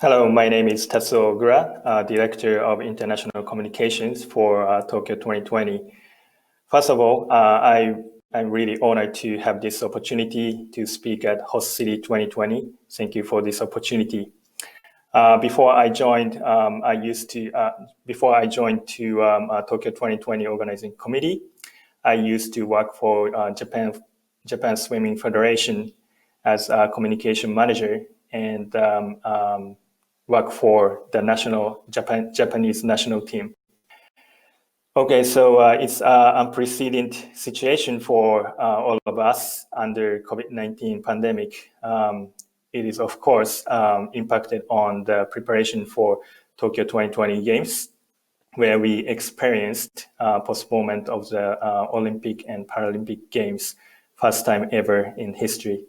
Hello, my name is Tatsuo Oguro, Director of International Communications for Tokyo 2020. First of all, I'm really honored to have this opportunity to speak at Host City 2020. Thank you for this opportunity. Before I joined Tokyo 2020 Organizing Committee, I used to work for Japan Swimming Federation as a communication manager and work for the Japanese national team. Okay, so it's an unprecedented situation for all of us under COVID-19 pandemic. It is, of course, impacted on the preparation for Tokyo 2020 Games, where we experienced postponement of the Olympic and Paralympic Games, first time ever in history.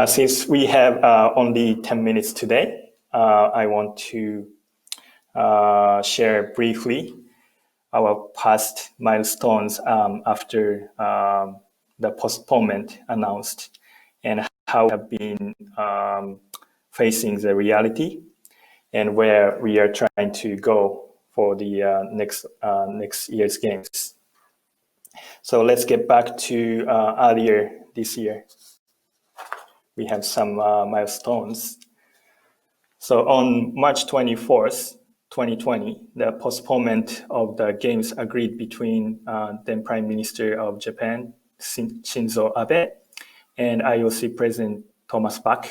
Since we have only 10 minutes today, I want to share briefly our past milestones after the postponement announced and how we have been facing the reality and where we are trying to go for the next year's games. So let's get back to earlier this year. We have some milestones. So on March 24th, 2020, the postponement of the games agreed between then Prime Minister of Japan, Shinzo Abe, and IOC President Thomas Bach.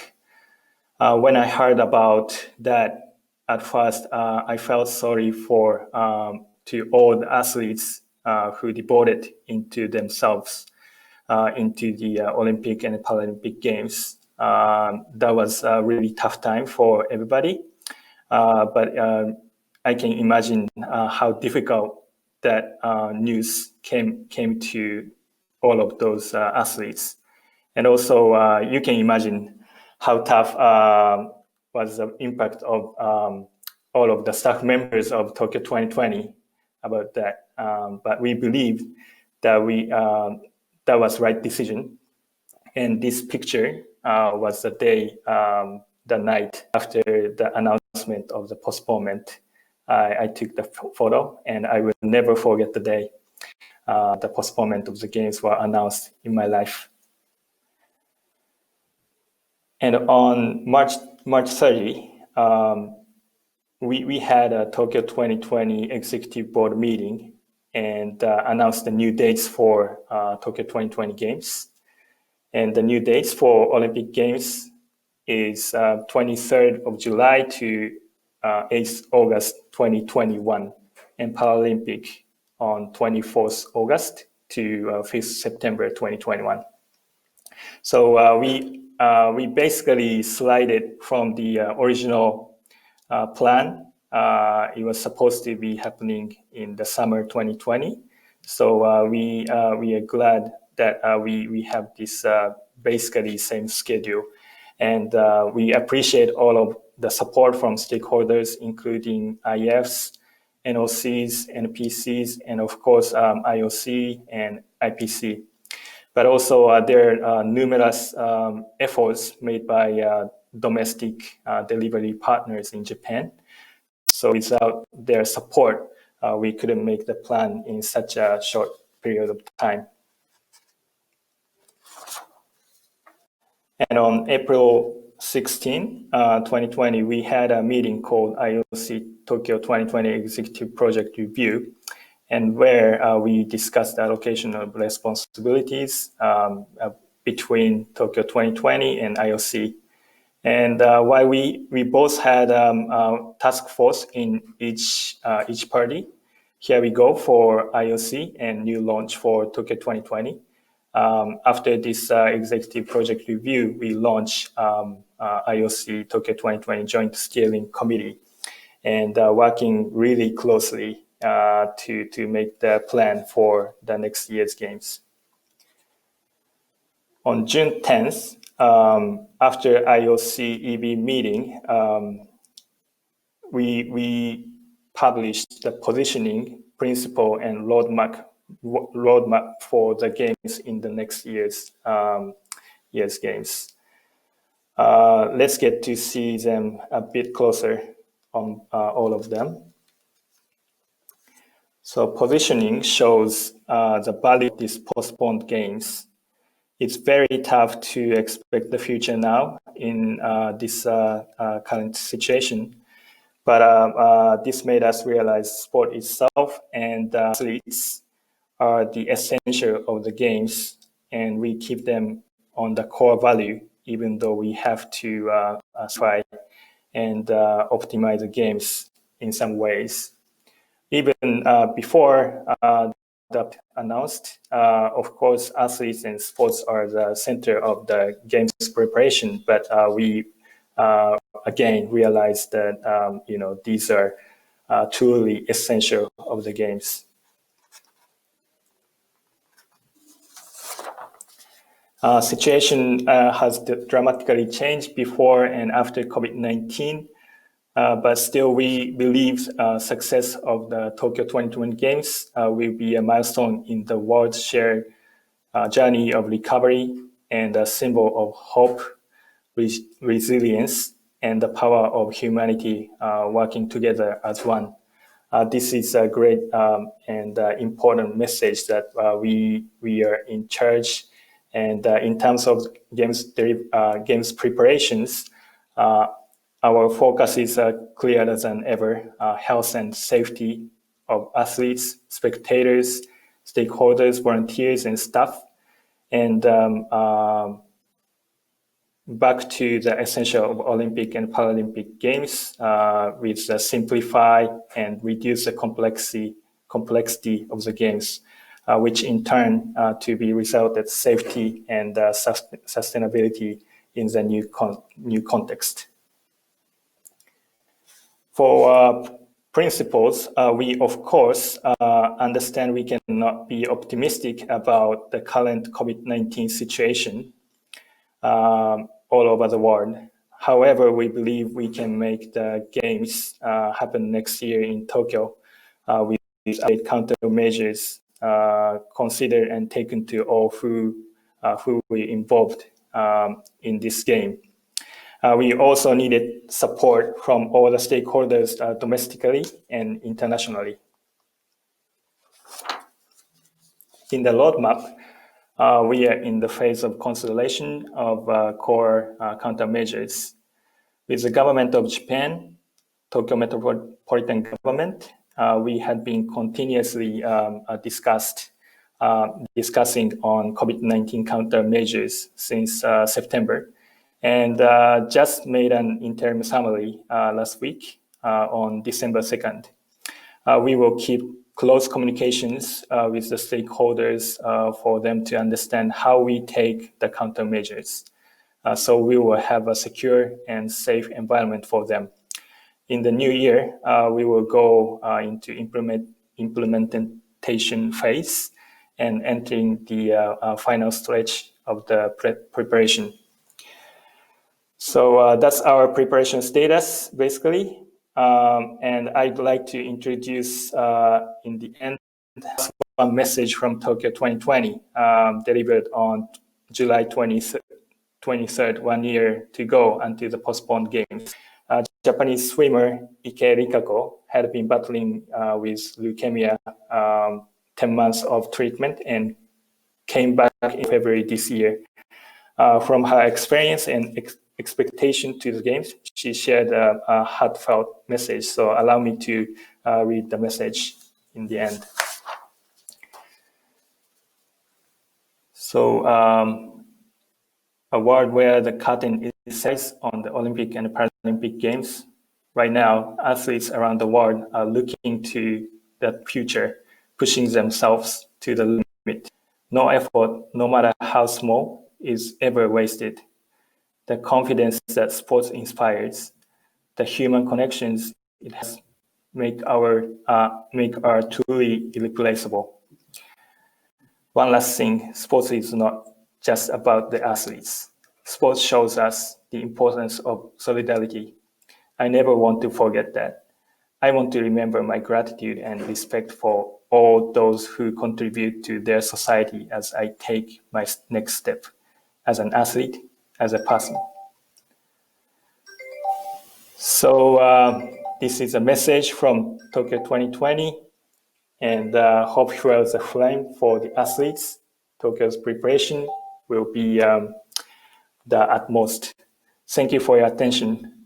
When I heard about that, at first I felt sorry to all the athletes who devoted into themselves into the Olympic and Paralympic Games. That was a really tough time for everybody, but I can imagine how difficult that news came to all of those athletes. And also you can imagine how tough was the impact of all of the staff members of Tokyo 2020 about that. But we believe that that was right decision. And this picture was the night after the announcement of the postponement. I took the photo, and I will never forget the day the postponement of the games were announced in my life. And on March 30, we had a Tokyo 2020 Executive Board meeting and announced the new dates for Tokyo 2020 Games. And the new dates for Olympic Games is 23rd of July to 8th August 2021, and Paralympic on 24th August to 5th September 2021. So we basically slided from the original plan. It was supposed to be happening in the summer 2020. So we are glad that we have this basically same schedule. And we appreciate all of the support from stakeholders, including IFs, NOCs, NPCs, and of course IOC and IPC. But also there are numerous efforts made by domestic delivery partners in Japan. So without their support, we couldn't make the plan in such a short period of time. And on April 16, 2020, we had a meeting called IOC Tokyo 2020 Executive Project Review, and where we discussed the allocation of responsibilities between Tokyo 2020 and IOC. And while we both had a task force in each party, here we go for IOC and new launch for Tokyo 2020. After this executive project review, we launched IOC Tokyo 2020 Joint Steering Committee, and working really closely to make the plan for the next year's games. On June 10th, after IOC EB meeting, we published the positioning, principle, and roadmap for the games in the next year's games. Let's get to see them a bit closer on all of them. So positioning shows the value of these postponed games. It's very tough to expect the future now in this current situation. But this made us realize sport itself and athletes are the essential of the games, and we keep them on the core value, even though we have to try and optimize the games in some ways. Even before the announced, of course, athletes and sports are the center of the games preparation, but we again realized that these are truly essential of the games. Situation has dramatically changed before and after COVID-19, but still we believe success of the Tokyo 2020 Games will be a milestone in the world's shared journey of recovery and a symbol of hope, resilience, and the power of humanity working together as one. This is a great and important message that we are in charge. And in terms of games preparations, our focus is clearer than ever: health and safety of athletes, spectators, stakeholders, volunteers, and staff. And back to the essential of Olympic and Paralympic Games, with the simplify and reduce the complexity of the games, which in turn to be resulted safety and sustainability in the new context. For principles, we of course understand we cannot be optimistic about the current COVID-19 situation all over the world. However, we believe we can make the games happen next year in Tokyo with countermeasures considered and taken to all who were involved in this game. We also needed support from all the stakeholders domestically and internationally. In the roadmap, we are in the phase of consolidation of core countermeasures. With the government of Japan, Tokyo Metropolitan Government, we had been continuously discussing on COVID-19 countermeasures since September, and just made an interim summary last week on December 2nd. We will keep close communications with the stakeholders for them to understand how we take the countermeasures. So we will have a secure and safe environment for them. In the new year, we will go into implementation phase and entering the final stretch of the preparation. So that's our preparation status, basically. And I'd like to introduce in the end one message from Tokyo 2020, delivered on July 23rd, 1 year to go until the postponed games. Japanese swimmer Ike Rikako had been battling with leukemia, 10 months of treatment, and came back in February this year. From her experience and expectation to the games, she shared a heartfelt message. So allow me to read the message in the end. So a world where the curtain is set on the Olympic and Paralympic Games. Right now, athletes around the world are looking to the future, pushing themselves to the limit. No effort, no matter how small, is ever wasted. The confidence that sports inspires, the human connections it has, make our truly irreplaceable. One last thing, sports is not just about the athletes. Sports shows us the importance of solidarity. I never want to forget that. I want to remember my gratitude and respect for all those who contribute to their society as I take my next step as an athlete, as a person. So this is a message from Tokyo 2020, and hope fuels a flame for the athletes. Tokyo's preparation will be the utmost. Thank you for your attention.